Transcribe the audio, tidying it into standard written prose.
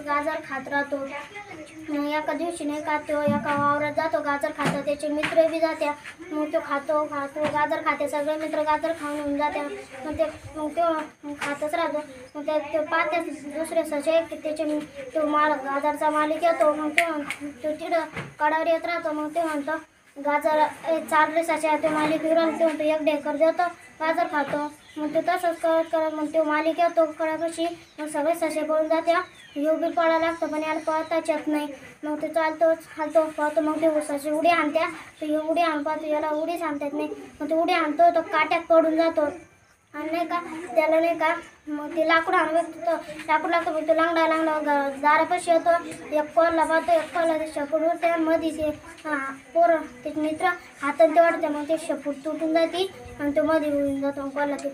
गाजर खात राहतो। एका दिवशी नाही का तो एका वावरात जातो गाजर खातो, त्याचे मित्र बी जात्या। मग तो खातो गाजर खाते, सगळे मित्र गाजर खाऊन होऊन जात्या। मग तो खातच राहतो। मग ते पाहते दुसरे ससे की त्याचे तो गाजरचा मालिक येतो। मग तो तिकडं कडावर येत राहतो। मग ते म्हणतो गाजर चार रे ससे ते मालिक विरून ते म्हणतो एक ढेकर देतो, गाजर खातो। मग ते तसंच करत करत मग तो मालिक येतो कडापाशी। मग सगळे ससे पळून जात्या, ह्यो बी पळायला लागतो पण याला पळताच येत नाही। मग ते चालतो पळतो। मग ते उसाची उडी आणत्या, तर ह्यो उडी आण पाहतो, याला उडीच आणता येत नाही। मग तो उडी आणतो तो काट्यात पडून जातो आणि नाही का त्याला नाही का मग ते लाकूड लाकूड लागतो। मग तो लांगडा दारापाशी येतो, एक कोल्हा पाहतो, एक कोल्हा ते शेपूट उडते मध्ये ते पोरं ते मित्र हातात ते वाढते। मग ते शेपूट तुटून जाते आणि तो मध्ये उडून जातो, कोल्हा ते